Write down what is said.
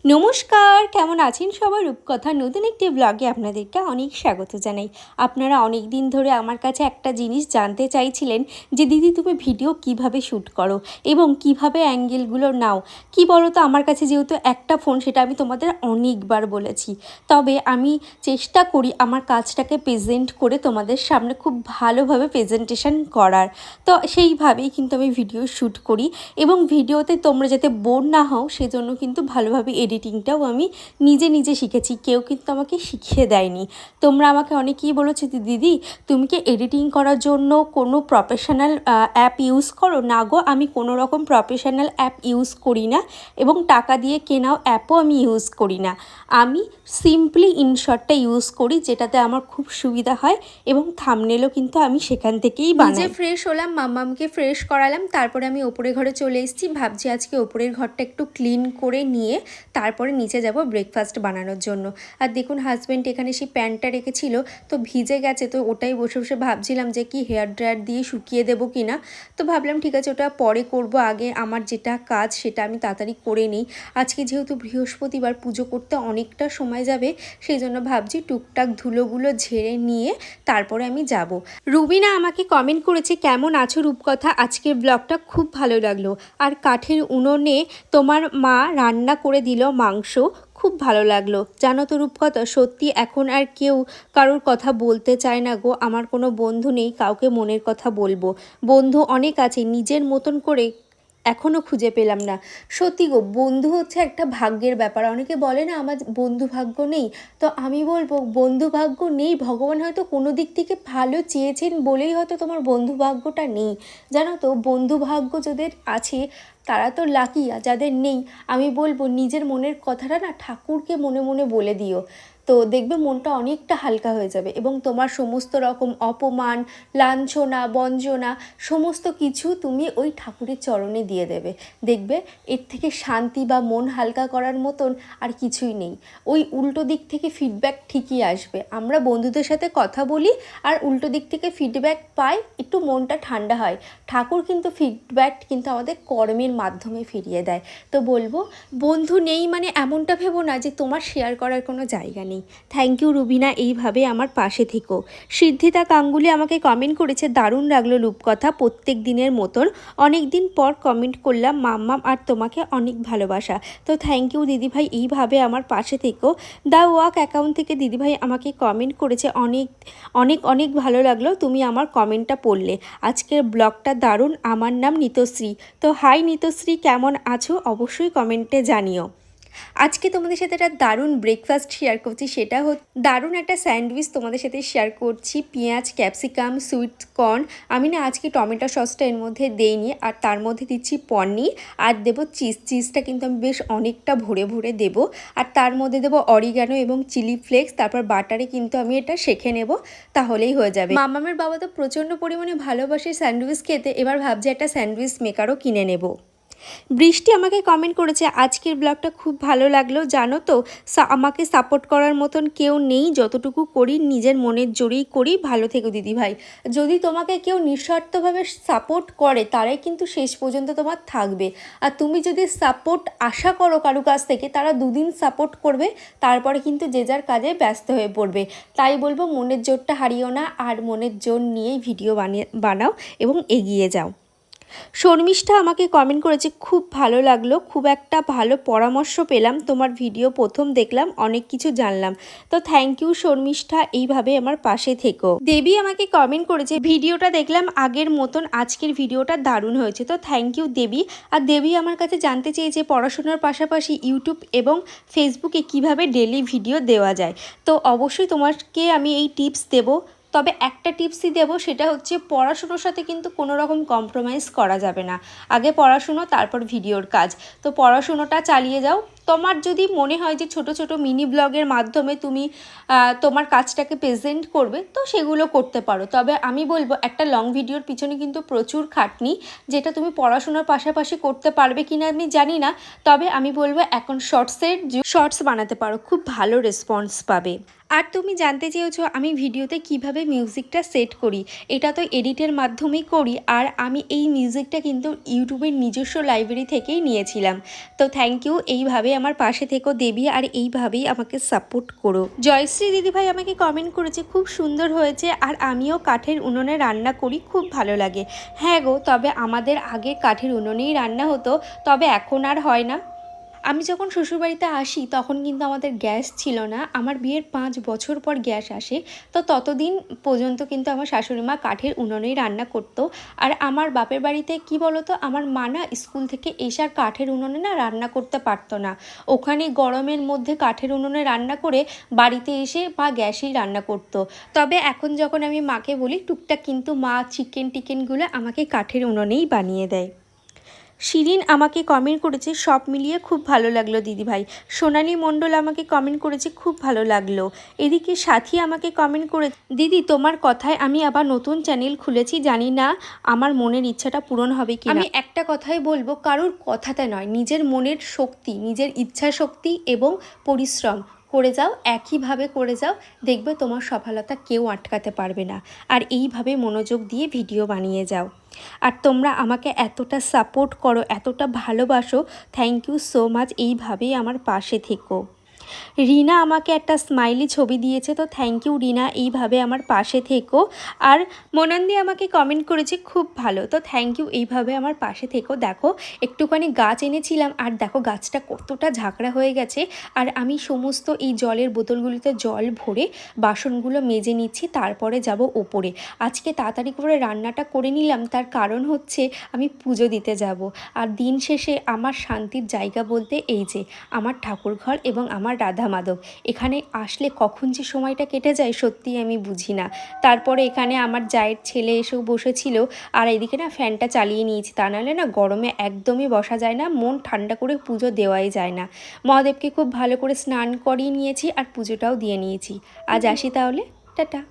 নমস্কার, কেমন আছেন সবাই? রূপকথার নতুন একটি ব্লগে আপনাদেরকে অনেক স্বাগত জানাই। আপনারা অনেক দিন ধরে আমার কাছে একটা জিনিস জানতে চাইছিলেন যে দিদি তুমি ভিডিও কিভাবে শ্যুট করো এবং কিভাবে অ্যাঙ্গেলগুলো নাও। কি বলো তো, আমার কাছে যেহেতু একটা ফোন, সেটা আমি তোমাদের অনেকবার বলেছি, তবে আমি চেষ্টা করি আমার কাজটাকে প্রেজেন্ট করে তোমাদের সামনে খুব ভালোভাবে প্রেজেন্টেশন করার। তো সেইভাবেই কিন্তু আমি ভিডিও শ্যুট করি এবং ভিডিওতে তোমরা যাতে বোর না হও সেজন্য কিন্তু ভালোভাবে এডিটিংটাও আমি নিজে নিজে শিখেছি, কেউ কিন্তু আমাকে শিখিয়ে দেয়নি। তোমরা আমাকে অনেকেই বলেছো দিদি তুমি কি এডিটিং করার জন্য কোনো প্রফেশনাল অ্যাপ ইউজ করো? না গো, আমি কোনো রকম প্রফেশনাল অ্যাপ ইউজ করি না এবং টাকা দিয়ে কেনাও অ্যাপও আমি ইউজ করি না। আমি সিম্পলি ইনশটটা ইউজ করি, যেটাতে আমার খুব সুবিধা হয় এবং থাম্বনেলও কিন্তু আমি সেখান থেকেই বানাই। নিজে ফ্রেশ হলাম, মাম্মামকে ফ্রেশ করালাম, তারপরে আমি ওপরের ঘরে চলে এসেছি। ভাবছি আজকে ওপরের ঘরটা একটু ক্লিন করে নিয়ে তারপরে নিচে যাব ব্রেকফাস্ট বানানোর জন্য। আর দেখুন হাজব্যান্ড এখানে সেই প্যান্টটা রেখেছিল, তো ভিজে গেছে, তো ওটাই বসে বসে ভাবছিলাম যে কি হেয়ার ড্রায়ার দিয়ে শুকিয়ে দেবো কি না। তো ভাবলাম ঠিক আছে, ওটা পরে করব, আগে আমার যেটা কাজ সেটা আমি তাড়াতাড়ি করে নিই। আজকে যেহেতু বৃহস্পতিবার, পুজো করতে অনেকটা সময় যাবে, সেই জন্য ভাবছি টুকটাক ধুলোগুলো ঝেড়ে নিয়ে তারপরে আমি যাব। রুবিনা আমাকে কমেন্ট করেছে, কেমন আছো রূপকথা, আজকের ব্লগটা খুব ভালো লাগলো। আর কাঠের উনুনে তোমার মা রান্না করে দিল মাংস, খুব ভালো লাগলো। জানো তো রূপকথা, সত্যি এখন আর কেউ কারোর কথা বলতে চায় না গো। আমার কোনো বন্ধু নেই কাউকে মনের কথা বলবো। বন্ধু অনেক আছে, নিজের মতন করে এখনও খুঁজে পেলাম না। সত্যি গো, বন্ধু হচ্ছে একটা ভাগ্যের ব্যাপার। অনেকে বলে না আমার বন্ধু ভাগ্য নেই, তো আমি বলবো বন্ধু ভাগ্য নেই, ভগবান হয়তো কোনো দিক থেকে ভালো চেয়েছেন বলেই হয়তো তোমার বন্ধু ভাগ্যটা নেই। জানো তো, বন্ধু ভাগ্য যাদের আছে তারা তো লাকি, আর যাদের নেই আমি বলবো নিজের মনের কথাটা না ঠাকুরকে মনে মনে বলে দিও, তো দেখবে মনটা অনেকটা হালকা হয়ে যাবে এবং তোমার সমস্ত রকম অপমান, লাঞ্ছনা, বঞ্চনা সমস্ত কিছু তুমি ওই ঠাকুরের চরণে দিয়ে দেবে। দেখবে এর থেকে শান্তি বা মন হালকা করার মতন আর কিছুই নেই। ওই উল্টো দিক থেকে ফিডব্যাক ঠিকই আসবে। আমরা বন্ধুদের সাথে কথা বলি আর উল্টো দিক থেকে ফিডব্যাক পাই, একটু মনটা ঠান্ডা হয়। ঠাকুর কিন্তু ফিডব্যাক কিন্তু আমাদের কর্মের মাধ্যমে ফিরিয়ে দেয়। তো বলবো বন্ধু নেই মানে এমনটা ভেবো না যে তোমার শেয়ার করার কোনো জায়গা নেই। থ্যাংক ইউ রুবিনা, এইভাবে আমার পাশে থেকো। সিদ্ধিতা গাঙ্গুলি আমাকে কমেন্ট করেছে, দারুণ লাগলো রূপকথা, প্রত্যেক দিনের মতন অনেক দিন পর কমেন্ট করলাম, মাম্মাম আর তোমাকে অনেক ভালোবাসা। তো থ্যাংক ইউ দিদিভাই, এইভাবে আমার পাশে থেকো। দ্য ওয়াক অ্যাকাউন্ট থেকে দিদিভাই আমাকে কমেন্ট করেছে, অনেক অনেক অনেক ভালো লাগলো তুমি আমার কমেন্টটা পড়লে, আজকের ব্লগটা দারুণ, আমার নাম নিতশ্রী। তো হাই নিতশ্রী, কেমন আছো অবশ্যই কমেন্টে জানিও। আজকে তোমাদের সাথে একটা দারুণ ব্রেকফাস্ট শেয়ার করছি, সেটা দারুণ একটা স্যান্ডউইচ তোমাদের সাথে শেয়ার করছি। পেঁয়াজ, ক্যাপসিকাম, সুইট কর্ন, আমি না আজকে টমেটো সসটা এর মধ্যে দেইনি, আর তার মধ্যে দিচ্ছি পনির আর দেবো চিজটা কিন্তু আমি বেশ অনেকটা ভরে ভরে দেবো, আর তার মধ্যে দেবো অরিগানো এবং চিলি ফ্লেক্স, তারপর বাটারে কিন্তু আমি এটা সেঁকে নেব, তাহলেই হয়ে যাবে। মামামের বাবা তো প্রচণ্ড পরিমাণে ভালোবাসে স্যান্ডউইচ খেতে, এবার ভাবছি একটা স্যান্ডউইচ মেকারও কিনে নেব। বৃষ্টি আমাকে কমেন্ট করেছে, আজকের ব্লগটা খুব ভালো লাগলো, জানো তো আমাকে সাপোর্ট করার মতন কেউ নেই, যতটুকু করি নিজের মনের জোরেই করি, ভালো থেকো দিদিভাই। যদি তোমাকে কেউ নিঃস্বার্থভাবে সাপোর্ট করে তারাই কিন্তু শেষ পর্যন্ত তোমার থাকবে, আর তুমি যদি সাপোর্ট আশা করো কারো কাছ থেকে, তারা দুদিন সাপোর্ট করবে, তারপরে কিন্তু যে যার কাজে ব্যস্ত হয়ে পড়বে। তাই বলবো মনের জোরটা হারিও না, আর মনের জোর নিয়েই ভিডিও বানাও এবং এগিয়ে যাও। শর্মিষ্ঠা আমাকে কমেন্ট করেছে, খুব ভালো লাগলো, খুব একটা ভালো পরামর্শ পেলাম, তোমার ভিডিও প্রথম দেখলাম, অনেক কিছু জানলাম। তো থ্যাংক ইউ শর্মিষ্ঠা, এইভাবে আমার পাশে থেকো। দেবী আমাকে কমেন্ট করেছে, ভিডিওটা দেখলাম আগের মতন, আজকের ভিডিওটা দারুণ হয়েছে। তো থ্যাংক ইউ দেবী। আর দেবী আমার কাছে জানতে চেয়েছে পড়াশোনার পাশাপাশি ইউটিউব এবং ফেসবুকে কিভাবে ডেলি ভিডিও দেওয়া যায়। তো অবশ্যই তোমাকে আমি এই টিপস দেবো, তবে একটা টিপসই দেবো, সেটা হচ্ছে পড়াশুনোর সাথে কিন্তু কোনো রকম কম্প্রোমাইজ করা যাবে না। আগে পড়াশুনো, তারপর ভিডিওর কাজ। তো পড়াশুনোটা চালিয়ে যাও। তোমার যদি মনে হয় যে ছোট ছোট মিনি ব্লগের মাধ্যমে তুমি তোমার কাজটাকে প্রেজেন্ট করবে, তো সেগুলো করতে পারো, তবে আমি বলবো একটা লং ভিডিওর পিছনে কিন্তু প্রচুর খাটনি, যেটা তুমি পড়াশোনার পাশাপাশি করতে পারবে কিনা আমি জানি না, তবে আমি বলবো এখন শর্টস বানাতে পারো, খুব ভালো রেসপন্স পাবে। আর তুমি জানতে চেয়েছো আমি ভিডিওতে কিভাবে মিউজিকটা সেট করি। এটা তো এডিটের মাধ্যমেই করি, আর আমি এই মিউজিকটা কিন্তু ইউটিউবের নিজস্ব লাইব্রেরি থেকেই নিয়েছিলাম। তো থ্যাংক ইউ, এইভাবে আমার পাশে থেকো দেবী, আর এইভাবেই আমাকে সাপোর্ট করো। জয়শ্রী দিদিভাই আমাকে কমেন্ট করেছে খুব সুন্দর হয়েছে, আর আমিও কাঠের উনুনে রান্না করি, খুব ভালো লাগে। হ্যাঁ গো, তবে আমাদের আগে কাঠের উনুনেই রান্না হতো, তবে এখন আর হয় না। আমি যখন শ্বশুরবাড়িতে আসি তখন কিন্তু আমাদের গ্যাস ছিল না। আমার বিয়ের 5 বছর পর গ্যাস আসে। তো ততদিন পর্যন্ত কিন্তু আমার শাশুড়ি মা কাঠের উনুনেই রান্না করতো। আর আমার বাপের বাড়িতে কি বলো তো, আমার মা না স্কুল থেকে এসে আর কাঠের উনুনে না রান্না করতে পারতো না। ওখানে গরমের মধ্যে কাঠের উনুনে রান্না করে বাড়িতে এসে মা গ্যাসেই রান্না করতো। তবে এখন যখন আমি মাকে বলি, টুকটাক কিন্তু মা চিকেন টিকেনগুলো আমাকে কাঠের উনুনেই বানিয়ে দেয়। শিরিন আমাকে কমেন্ট করেছে সব মিলিয়ে খুব ভালো লাগলো দিদিভাই। সোনালী মণ্ডল আমাকে কমেন্ট করেছে খুব ভালো লাগলো। এদিকে সাথী আমাকে কমেন্ট করে, দিদি তোমার কথায় আমি আবার নতুন চ্যানেল খুলেছি, জানি না আমার মনের ইচ্ছাটা পূরণ হবে কি। আমি একটা কথাই বলবো, কারোর কথাতে নয়, নিজের মনের শক্তি, নিজের ইচ্ছা শক্তি এবং পরিশ্রম করে যাও, একইভাবে করে যাও, দেখবে তোমার সফলতা কেউ আটকাতে পারবে না। আর এইভাবে মনোযোগ দিয়ে ভিডিও বানিয়ে যাও। আর তোমরা আমাকে এতটা সাপোর্ট করো, এতটা ভালোবাসো, থ্যাংক ইউ সো মাচ। এইভাবেই আমার পাশে থেকো। রিনা আমাকে একটা স্মাইলি ছবি দিয়েছে, তো থ্যাংক ইউ রিনা, এইভাবে আমার পাশে থেকো। আর মনন্দি আমাকে কমেন্ট করেছে খুব ভালো, তো থ্যাংক ইউ, এইভাবে আমার পাশে থেকো। দেখো একটুখানি গাছ এনেছিলাম, আর দেখো গাছটা কতটা ঝাঁকড়া হয়ে গেছে। আর আমি সমস্ত এই জলের বোতলগুলিতে জল ভরে বাসনগুলো মেজে নিচ্ছি, তারপরে যাব ওপরে। আজকে তাড়াতাড়ি করে রান্নাটা করে নিলাম, তার কারণ হচ্ছে আমি পুজো দিতে যাব। আর দিন শেষে আমার শান্তির জায়গা বলতে এই যে আমার ঠাকুরঘর এবং আমার রাধা মাধব। এখানে আসলে কখন যে সময়টা কেটে যায় সত্যিই আমি বুঝি না। তারপরে এখানে আমার জায়ের ছেলে এসেও বসেছিল, আর এদিকে না ফ্যানটা চালিয়ে নিয়েছি, তা নাহলে না গরমে একদমই বসা যায় না, মন ঠান্ডা করে পুজো দেওয়াই যায় না। মহাদেবকে খুব ভালো করে স্নান করিয়ে নিয়েছি, আর পুজোটাও দিয়ে নিয়েছি। আজ আসি তাহলে, টাটা।